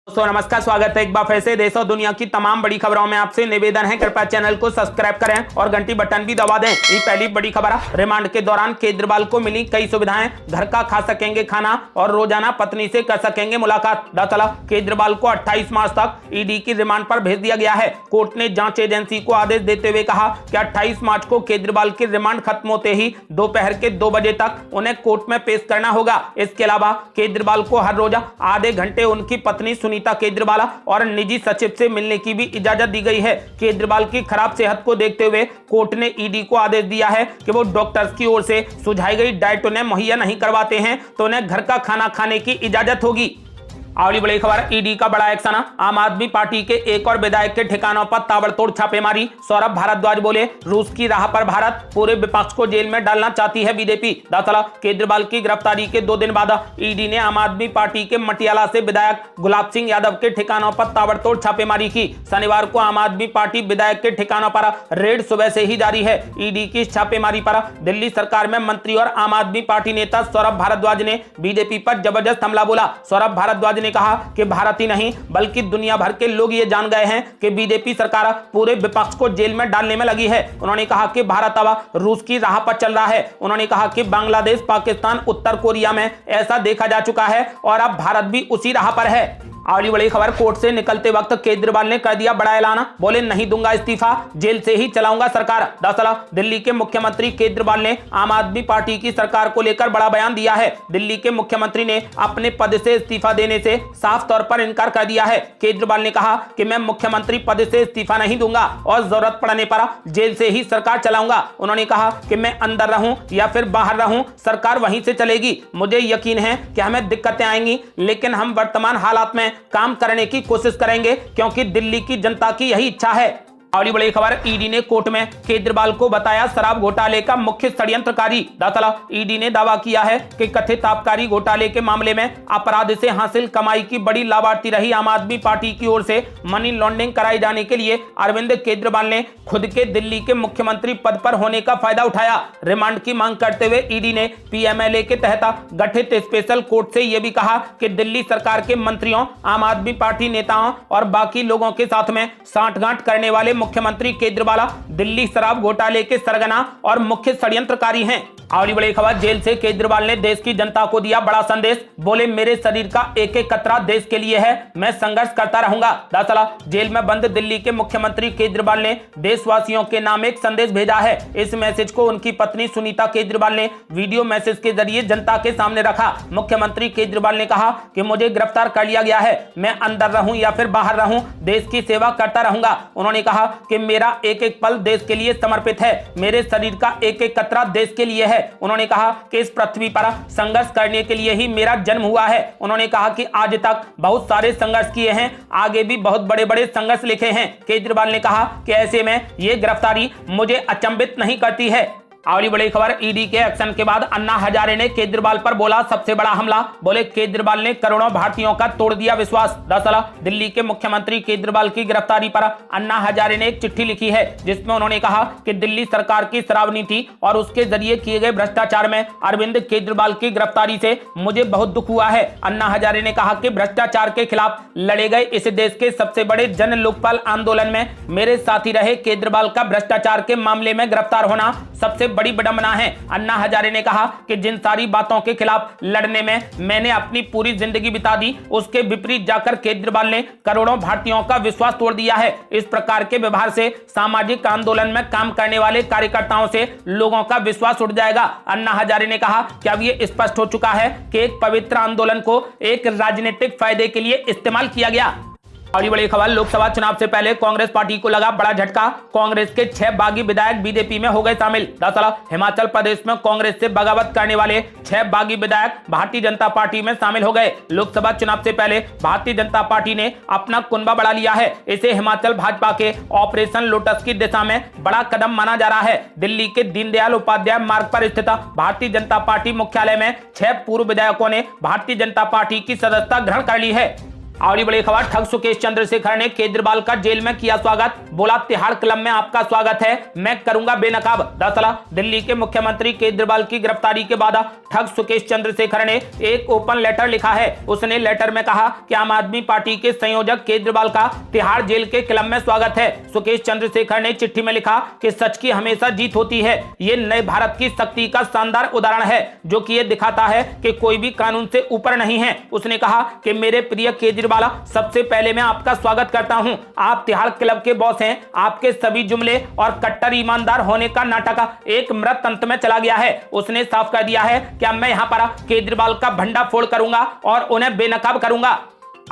दोस्तों नमस्कार, स्वागत है एक बार फिर से देश और दुनिया की तमाम बड़ी खबरों में। आपसे निवेदन है, कृपया चैनल को सब्सक्राइब करें और घंटी बटन भी दबा दें। ये पहली बड़ी खबर है। रिमांड के दौरान केजरीवाल को मिली कई सुविधाएं, घर का खा सकेंगे खाना और रोजाना पत्नी से कर सकेंगे मुलाकात। दरअसल केजरीवाल को 28 मार्च तक ईडी की रिमांड पर भेज दिया गया है। कोर्ट ने जांच एजेंसी को आदेश देते हुए कहा कि 28 मार्च को केजरीवाल की रिमांड खत्म होते ही दोपहर के 2 बजे तक उन्हें कोर्ट में पेश करना होगा। इसके अलावा केजरीवाल को हर रोज आधे घंटे उनकी पत्नी सुनीता केजरीवाल और निजी सचिव से मिलने की भी इजाजत दी गई है। केजरीवाल की खराब सेहत को देखते हुए कोर्ट ने ईडी को आदेश दिया है कि वो डॉक्टर्स की ओर से सुझाई गई डाइट उन्हें मुहैया नहीं करवाते हैं तो उन्हें घर का खाना खाने की इजाजत होगी। अगली बड़ी खबर, ईडी का बड़ा एक्शन। आम आदमी पार्टी के एक और विधायक के ठिकानों पर ताबड़तोड़ छापेमारी। सौरभ भारद्वाज बोले, रूस की राह पर भारत, पूरे विपक्ष को जेल में डालना चाहती है बीजेपी। दरअसल केजरीवाल की गिरफ्तारी के 2 दिन बाद ईडी ने आम आदमी पार्टी के मटियाला से विधायक गुलाब सिंह यादव के ठिकानों पर ताबड़तोड़ छापेमारी की। शनिवार को आम आदमी पार्टी विधायक के ठिकानों पर रेड सुबह से ही जारी है। ईडी की छापेमारी पर दिल्ली सरकार में मंत्री और आम आदमी पार्टी नेता सौरभ भारद्वाज ने बीजेपी पर जबरदस्त हमला बोला। सौरभ भारद्वाज ने कहा कि भारत ही नहीं बल्कि दुनिया भर के लोग ये जान गए हैं कि बीजेपी सरकार पूरे विपक्ष को जेल में डालने में लगी है। उन्होंने कहा कि भारत अब रूस की राह पर चल रहा है। उन्होंने कहा कि बांग्लादेश, पाकिस्तान, उत्तर कोरिया में ऐसा देखा जा चुका है और अब भारत भी उसी राह पर है। अगली बड़ी खबर, कोर्ट से निकलते वक्त केजरीवाल ने कर दिया बड़ा ऐलान। बोले, नहीं दूंगा इस्तीफा, जेल से ही चलाऊंगा सरकार। दरअसल दिल्ली के मुख्यमंत्री केजरीवाल ने आम आदमी पार्टी की सरकार को लेकर बड़ा बयान दिया है। दिल्ली के मुख्यमंत्री ने अपने पद से इस्तीफा देने से साफ तौर पर इनकार कर दिया है। केजरीवाल ने कहा कि मैं मुख्यमंत्री पद से इस्तीफा नहीं दूंगा और जरूरत पड़ने पर जेल से ही सरकार चलाऊंगा। उन्होंने कहा कि मैं अंदर रहूं या फिर बाहर रहूं, सरकार वहीं से चलेगी। मुझे यकीन है कि हमें दिक्कतें आएंगी, लेकिन हम वर्तमान हालात में काम करने की कोशिश करेंगे क्योंकि दिल्ली की जनता की यही इच्छा है। अगली बड़ी खबर, ईडी ने कोर्ट में केजरीवाल को बताया शराब घोटाले का मुख्य षड्यंत्रकारी। दरअसल ईडी ने दावा किया है कि कथित आबकारी घोटाले के मामले में अपराध से हासिल कमाई की बड़ी लाभार्थी रही आम आदमी पार्टी की ओर से मनी लॉन्ड्रिंग कराए जाने के लिए अरविंद केजरीवाल ने खुद के दिल्ली के मुख्यमंत्री पद पर होने का फायदा उठाया। रिमांड की मांग करते हुए ईडी ने पीएमएलए के तहत गठित स्पेशल कोर्ट से यह भी कहा कि दिल्ली सरकार के मंत्रियों, आम आदमी पार्टी नेताओं और बाकी लोगों के साथ में सांठगांठ करने वाले मुख्यमंत्री केजरीवाल दिल्ली शराब घोटाले के सरगना और मुख्य षड्यंत्रकारी हैं। अगली बड़ी खबर, जेल से केजरीवाल ने देश की जनता को दिया बड़ा संदेश। बोले, मेरे शरीर का एक एक कतरा देश के लिए है, मैं संघर्ष करता रहूंगा। दरअसल जेल में बंद दिल्ली के मुख्यमंत्री केजरीवाल ने देशवासियों के नाम एक संदेश भेजा है। इस मैसेज को उनकी पत्नी सुनीता केजरीवाल ने वीडियो मैसेज के जरिए जनता के सामने रखा। मुख्यमंत्री केजरीवाल ने कहा कि मुझे गिरफ्तार कर लिया गया है, मैं अंदर रहूं या फिर बाहर रहूं, देश की सेवा करता रहूंगा। उन्होंने कहा कि मेरा एक एक पल देश के लिए समर्पित है, मेरे शरीर का एक एक कतरा देश के लिए है। उन्होंने कहा कि इस पृथ्वी पर संघर्ष करने के लिए ही मेरा जन्म हुआ है। उन्होंने कहा कि आज तक बहुत सारे संघर्ष किए हैं, आगे भी बहुत बड़े बड़े संघर्ष लिखे हैं। केजरीवाल ने कहा कि ऐसे में ये गिरफ्तारी मुझे अचंभित नहीं करती है। अगली बड़ी खबर, ईडी के एक्शन के बाद अन्ना हजारे ने केजरीवाल पर बोला सबसे बड़ा हमला। बोले, केजरीवाल ने करोड़ों भारतीयों का तोड़ दिया विश्वास। दरअसल दिल्ली के मुख्यमंत्री केजरीवाल की गिरफ्तारी पर अन्ना हजारे ने एक चिट्ठी लिखी है जिसमें उन्होंने कहा कि दिल्ली सरकार की शराब नीति और उसके जरिए किए गए भ्रष्टाचार में अरविंद केजरीवाल की गिरफ्तारी से मुझे बहुत दुख हुआ है। अन्ना हजारे ने कहा कि भ्रष्टाचार के खिलाफ लड़े गए इस देश के सबसे बड़े जन लोकपाल आंदोलन में मेरे साथी रहे केजरीवाल का भ्रष्टाचार के मामले में गिरफ्तार होना सबसे बड़ी विडंबना है। अन्ना हजारे ने कहा कि जिन सारी बातों के खिलाफ लड़ने में मैंने अपनी पूरी जिंदगी बिता दी, उसके विपरीत जाकर केजरीवाल ने करोड़ों भारतीयों का विश्वास तोड़ दिया है। इस प्रकार के व्यवहार से सामाजिक आंदोलन में काम करने वाले कार्यकर्ताओं से लोगों का विश्वास उठ जाएगा। अन्ना हजारे ने कहा कि अब ये स्पष्ट हो चुका है कि एक पवित्र आंदोलन को एक राजनीतिक फायदे के लिए इस्तेमाल किया गया। अगली बड़ी खबर, लोकसभा चुनाव से पहले कांग्रेस पार्टी को लगा बड़ा झटका। कांग्रेस के 6 बागी विधायक बीजेपी में हो गए शामिल। दरअसल हिमाचल प्रदेश में कांग्रेस से बगावत करने वाले 6 बागी विधायक भारतीय जनता पार्टी में शामिल हो गए। लोकसभा चुनाव से पहले भारतीय जनता पार्टी ने अपना कुनबा बढ़ा लिया है। इसे हिमाचल भाजपा के ऑपरेशन लोटस की दिशा में बड़ा कदम माना जा रहा है। दिल्ली के दीनदयाल उपाध्याय मार्ग पर स्थित भारतीय जनता पार्टी मुख्यालय में 6 पूर्व विधायकों ने भारतीय जनता पार्टी की सदस्यता ग्रहण कर ली है। और बड़ी खबर, ठग सुकेश चंद्रशेखर ने केजरीवाल का जेल में किया स्वागत। बोला, तिहाड़ क्लब में आपका स्वागत है, मैं करूंगा बेनकाब। दरअसल दिल्ली के मुख्यमंत्री केजरीवाल की गिरफ्तारी के बाद ठग सुकेश चंद्रशेखर ने एक ओपन लेटर लिखा है। उसने लेटर में कहा कि आम आदमी पार्टी के संयोजक केजरीवाल का तिहाड़ जेल के क्लब में स्वागत है। सुकेश चंद्रशेखर ने चिट्ठी में लिखा कि सच की हमेशा जीत होती है। ये नए भारत की शक्ति का शानदार उदाहरण है, जो कि ये दिखाता है कि कोई भी कानून से ऊपर नहीं है। उसने कहा कि मेरे प्रिय केजरीवाल, सबसे पहले मैं आपका स्वागत करता हूं। आप तिहाड़ क्लब के बॉस हैं। आपके सभी जुमले और कट्टर ईमानदार होने का नाटक एक मृत अंत में चला गया है। उसने साफ कर दिया है कि अब मैं यहां पर केजरीवाल का भंडा फोड़ करूंगा और उन्हें बेनकाब करूंगा।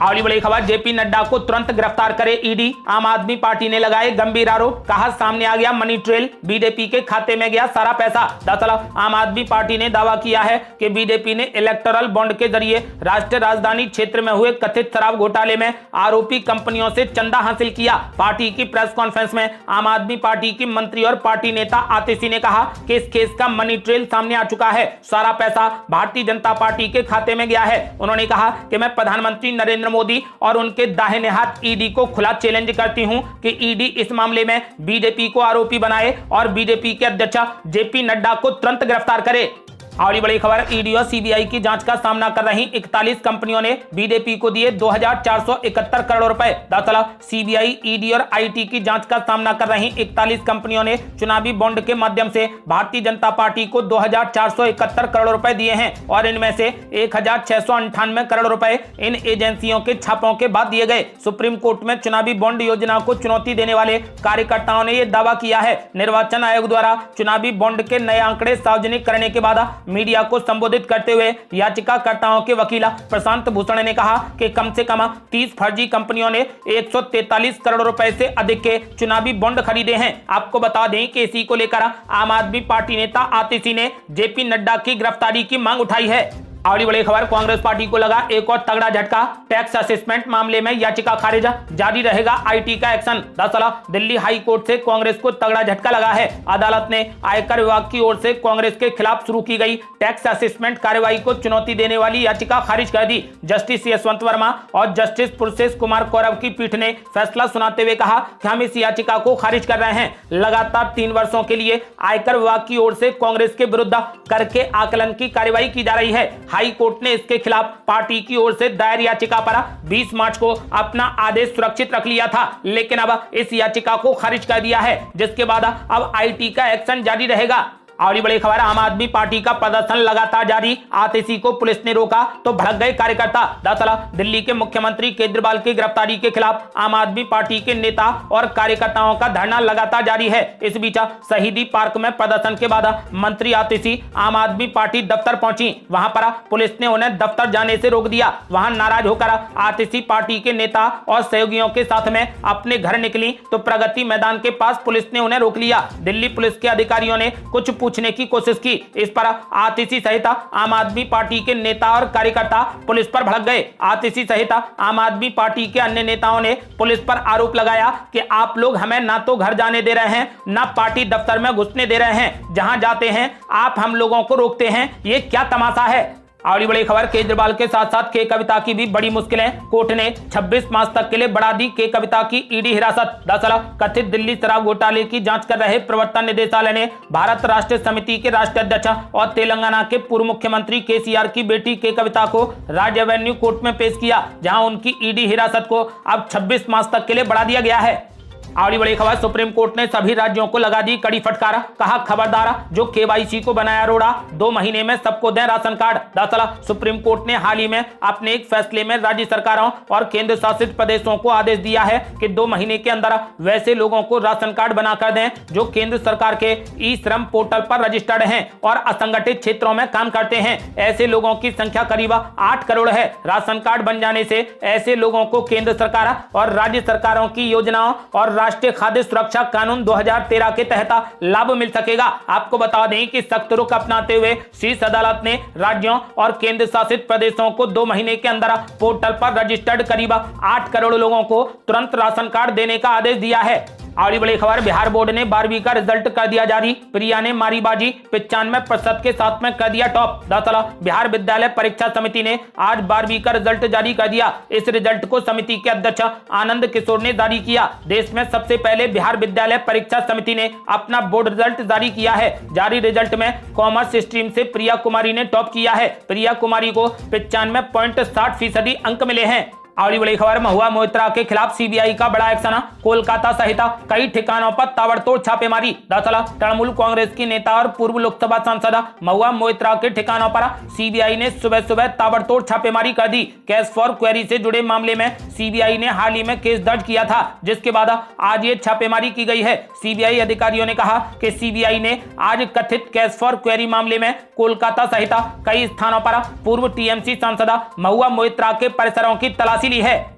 और बड़ी खबर, जेपी नड्डा को तुरंत गिरफ्तार करे ईडी। आम आदमी पार्टी ने लगाए गंभीर आरोप। कहा, सामने आ गया मनी ट्रेल, बीजेपी के खाते में गया सारा पैसा। दरअसल आम आदमी पार्टी ने दावा किया है कि बीजेपी ने इलेक्टोरल बॉन्ड के जरिए राष्ट्रीय राजधानी क्षेत्र में हुए कथित शराब घोटाले में आरोपी कंपनियों से चंदा हासिल किया। पार्टी की प्रेस कॉन्फ्रेंस में आम आदमी पार्टी की मंत्री और पार्टी नेता आतिशी ने कहा कि इस केस का मनी ट्रेल सामने आ चुका है। सारा पैसा भारतीय जनता पार्टी के खाते में गया है। उन्होंने कहा कि मैं प्रधानमंत्री नरेंद्र मोदी और उनके दाहिने हाथ ईडी को खुला चैलेंज करती हूं कि ईडी इस मामले में बीजेपी को आरोपी बनाए और बीजेपी के अध्यक्ष जेपी नड्डा को तुरंत गिरफ्तार करे। और बड़ी खबर, ईडी और सीबीआई की जांच का सामना कर रही 41 कंपनियों ने बीजेपी को दिए 2471 करोड़ रुपए। दरअसल सीबीआई, ईडी और आईटी की जांच का सामना कर रही 41 कंपनियों ने चुनावी बॉन्ड के माध्यम से भारतीय जनता पार्टी को 2471 करोड़ रुपए दिए हैं और इनमें से 1698 करोड़ रुपए इन एजेंसियों के छापों के बाद दिए गए। सुप्रीम कोर्ट में चुनावी बॉन्ड योजना को चुनौती देने वाले कार्यकर्ताओं ने यह दावा किया है। निर्वाचन आयोग द्वारा चुनावी बॉन्ड के नए आंकड़े सार्वजनिक करने के बाद मीडिया को संबोधित करते हुए याचिकाकर्ताओं के वकील प्रशांत भूषण ने कहा कि कम से कम 30 फर्जी कंपनियों ने 143 करोड़ रुपए से अधिक के चुनावी बॉन्ड खरीदे हैं। आपको बता दें कि इसी को लेकर आम आदमी पार्टी नेता आतिशी ने जेपी नड्डा की गिरफ्तारी की मांग उठाई है। और बड़ी खबर, कांग्रेस पार्टी को लगा एक और तगड़ा झटका। टैक्स असेसमेंट मामले में याचिका खारिज, जारी रहेगा आईटी का एक्शन। दरअसल दिल्ली हाई कोर्ट से कांग्रेस को तगड़ा झटका लगा है। अदालत ने आयकर विभाग की ओर से कांग्रेस के खिलाफ शुरू की गई टैक्स असेसमेंट कार्रवाई को चुनौती देने वाली याचिका खारिज कर दी। जस्टिस यशवंत वर्मा और जस्टिस पुरुषेश कुमार कौरव की पीठ ने फैसला सुनाते हुए कहा कि हम इस याचिका को खारिज कर रहे हैं। लगातार 3 वर्षों के लिए आयकर विभाग की ओर से कांग्रेस के विरुद्ध कर के आकलन की कार्रवाई की जा रही है। हाई कोर्ट ने इसके खिलाफ पार्टी की ओर से दायर याचिका पर 20 मार्च को अपना आदेश सुरक्षित रख लिया था, लेकिन अब इस याचिका को खारिज कर दिया है, जिसके बाद अब आईटी का एक्शन जारी रहेगा। और बड़ी खबर, आम आदमी पार्टी का प्रदर्शन लगातार जारी। आतिशी को पुलिस ने रोका तो भड़क गए कार्यकर्ता। दरअसल दिल्ली के मुख्यमंत्री केजरीवाल की गिरफ्तारी के खिलाफ आम आदमी पार्टी के नेता और कार्यकर्ताओं का धरना लगातार जारी है। इस बीच शहीदी पार्क में प्रदर्शन के बाद मंत्री आतिशी आम आदमी पार्टी दफ्तर पहुंची। वहां पर पुलिस ने उन्हें दफ्तर जाने से रोक दिया। वहां नाराज होकर आतिशी पार्टी के नेता और सहयोगियों के साथ में अपने घर निकली तो प्रगति मैदान के पास पुलिस ने उन्हें रोक लिया। दिल्ली पुलिस के अधिकारियों ने कुछ पूछने की कोशिश की। इस पर आतिशी सहित आम आदमी पार्टी के नेता और कार्यकर्ता पुलिस पर भड़क गए। आतिशी सहित आम आदमी पार्टी के अन्य नेताओं ने पुलिस पर आरोप लगाया कि आप लोग हमें ना तो घर जाने दे रहे हैं, ना पार्टी दफ्तर में घुसने दे रहे हैं। जहां जाते हैं आप हम लोगों को रोकते हैं। ये क्या तमाशा है। और बड़ी खबर, केजरीवाल के साथ साथ के कविता की भी बड़ी मुश्किलें। कोर्ट ने 26 मार्च तक के लिए बढ़ा दी के कविता की ईडी हिरासत। दरअसल कथित दिल्ली शराब घोटाले की जांच कर रहे प्रवर्तन निदेशालय ने भारत राष्ट्रीय समिति के राष्ट्रीय अध्यक्ष और तेलंगाना के पूर्व मुख्यमंत्री केसीआर की बेटी के कविता को राज्य एवेन्यू कोर्ट में पेश किया, जहां उनकी ईडी हिरासत को अब 26 मार्च तक के लिए बढ़ा दिया गया है। और बड़ी खबर, सुप्रीम कोर्ट ने सभी राज्यों को लगा दी कड़ी फटकार। कहा, खबरदार जो केवाईसी को बनाया रोड़ा, 2 महीने में सबको दें राशन कार्ड। दरअसल सुप्रीम कोर्ट ने हाल ही में अपने एक फैसले में राज्य सरकारों और केंद्र शासित प्रदेशों को आदेश दिया है कि 2 महीने के अंदर वैसे लोगों को राशन कार्ड बनाकर दें जो केंद्र सरकार के ई श्रम पोर्टल पर रजिस्टर्ड हैं और असंगठित क्षेत्रों में काम करते हैं। ऐसे लोगों की संख्या करीब 8 करोड़ है। राशन कार्ड बन जाने से ऐसे लोगों को केंद्र सरकार और राज्य सरकारों की योजनाओं और राष्ट्रीय खाद्य सुरक्षा कानून 2013 के तहत लाभ मिल सकेगा। आपको बता दें कि सख्त रुख अपनाते हुए शीर्ष अदालत ने राज्यों और केंद्र शासित प्रदेशों को 2 महीने के अंदर पोर्टल पर रजिस्टर्ड करीब 8 करोड़ लोगों को तुरंत राशन कार्ड देने का आदेश दिया है। अगली बड़ी खबर, बिहार बोर्ड ने 12वीं का रिजल्ट कर दिया जारी। प्रिया ने मारी बाजी, 95% के साथ में कर दिया टॉप। दरअसल बिहार विद्यालय परीक्षा समिति ने आज 12वीं का रिजल्ट जारी कर दिया। इस रिजल्ट को समिति के अध्यक्ष आनंद किशोर ने जारी किया। देश में सबसे पहले बिहार विद्यालय परीक्षा समिति ने अपना बोर्ड रिजल्ट जारी किया है। जारी रिजल्ट में कॉमर्स स्ट्रीम से प्रिया कुमारी ने टॉप किया है। प्रिया कुमारी को 95.60% अंक मिले हैं। अगली बड़ी खबर, महुआ मोइत्रा के खिलाफ सीबीआई का बड़ा एक्शन। कोलकाता सहित कई ठिकानों पर ताबड़तोड़ छापेमारी। दरअसल तृणमूल कांग्रेस की नेता और पूर्व लोकसभा सांसद महुआ मोइत्रा के ठिकानों पर सीबीआई ने सुबह सुबह ताबड़तोड़ छापेमारी कर दी। केस फॉर क्वेरी से जुड़े मामले में सीबीआई ने हाल ही में केस दर्ज किया था, जिसके बाद आज ये छापेमारी की गई है। सीबीआई अधिकारियों ने कहा कि सीबीआई ने आज कथित केस फॉर क्वेरी मामले में कोलकाता सहित कई स्थानों पर पूर्व टीएमसी सांसद महुआ मोइत्रा के परिसरों की तलाशी ली है।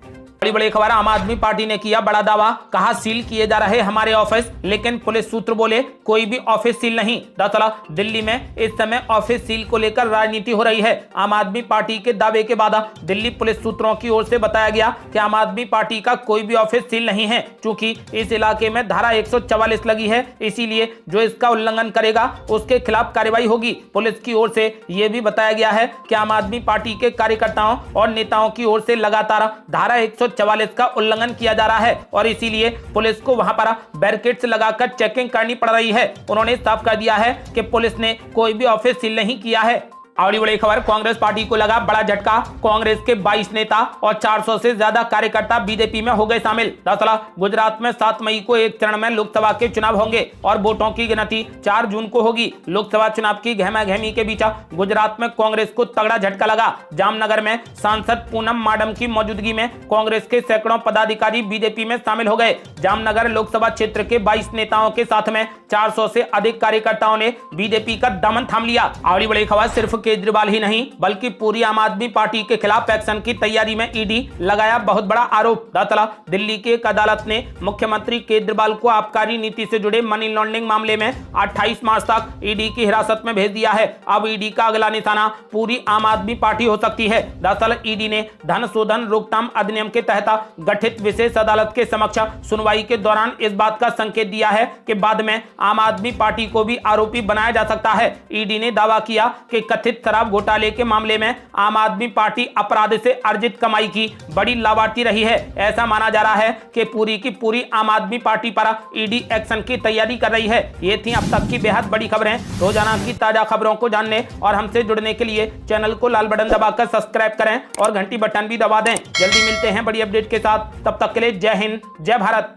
बड़ी खबर, आम आदमी पार्टी ने किया बड़ा दावा। कहा सील किए जा रहे हमारे ऑफिस, लेकिन पुलिस सूत्र बोले कोई भी ऑफिस सील नहीं। दरअसल दिल्ली में इस समय ऑफिस सील को लेकर राजनीति हो रही है। आम आदमी पार्टी के दावे के बाद दिल्ली पुलिस सूत्रों की ओर से बताया गया कि आम आदमी पार्टी का कोई भी ऑफिस सील नहीं है, क्योंकि इस इलाके में धारा 144 लगी है। इसीलिए जो इसका उल्लंघन करेगा उसके खिलाफ कार्रवाई होगी। पुलिस की ओर से यह भी बताया गया है कि आम आदमी पार्टी के कार्यकर्ताओं और नेताओं की ओर से लगातार धारा 144 का उल्लंघन किया जा रहा है और इसीलिए पुलिस को वहां पर बैरिकेड्स लगाकर चेकिंग करनी पड़ रही है। उन्होंने साफ कर दिया है कि पुलिस ने कोई भी ऑफिस सील नहीं किया है। अगली बड़ी खबर, कांग्रेस पार्टी को लगा बड़ा झटका। कांग्रेस के 22 नेता और 400 से ज्यादा कार्यकर्ता बीजेपी में हो गए शामिल। दरअसल गुजरात में 7 मई को एक चरण में लोकसभा के चुनाव होंगे और वोटों की गिनती 4 जून को होगी। लोकसभा चुनाव की गहमागहमी के बीच गुजरात में कांग्रेस को तगड़ा झटका लगा। जामनगर में सांसद पूनम माडम की मौजूदगी में कांग्रेस के सैकड़ों पदाधिकारी बीजेपी में शामिल हो गए। जामनगर लोकसभा क्षेत्र के 22 नेताओं के साथ में 400 से अधिक कार्यकर्ताओं ने बीजेपी का दामन थाम लिया। अगली बड़ी खबर, सिर्फ केजरीवाल ही नहीं बल्कि पूरी आम आदमी पार्टी के खिलाफ एक्शन की तैयारी में ईडी लगाया बहुत बड़ा आरोप। दरअसल दिल्ली की एक अदालत ने मुख्यमंत्री केजरीवाल को आबकारी नीति से जुड़े मनी लॉन्ड्रिंग मामले में 28 मार्च तक ईडी की हिरासत में भेज दिया है। अब ईडी का अगला निशाना पूरी आम आदमी पार्टी हो सकती है। दरअसल ईडी ने धन शोधन रोकथाम अधिनियम के तहत गठित विशेष अदालत के समक्ष सुनवाई के दौरान इस बात का संकेत दिया है कि बाद में आम आदमी पार्टी को भी आरोपी बनाया जा सकता है। ईडी ने दावा किया कि कथित शराब घोटाले के मामले में आम आदमी पार्टी अपराध से अर्जित कमाई की बड़ी लाभार्थी रही है। ऐसा माना जा रहा है कि पूरी की पूरी आम आदमी पार्टी पर ईडी एक्शन की तैयारी कर रही है। ये थी अब तक की बेहद बड़ी खबरें। रोजाना की ताजा खबरों को जानने और हमसे जुड़ने के लिए चैनल को लाल बटन दबाकर सब्सक्राइब करें और घंटी बटन भी दबा दें। जल्दी मिलते हैं बड़ी अपडेट के साथ, तब तक के लिए जय हिंद, जय भारत।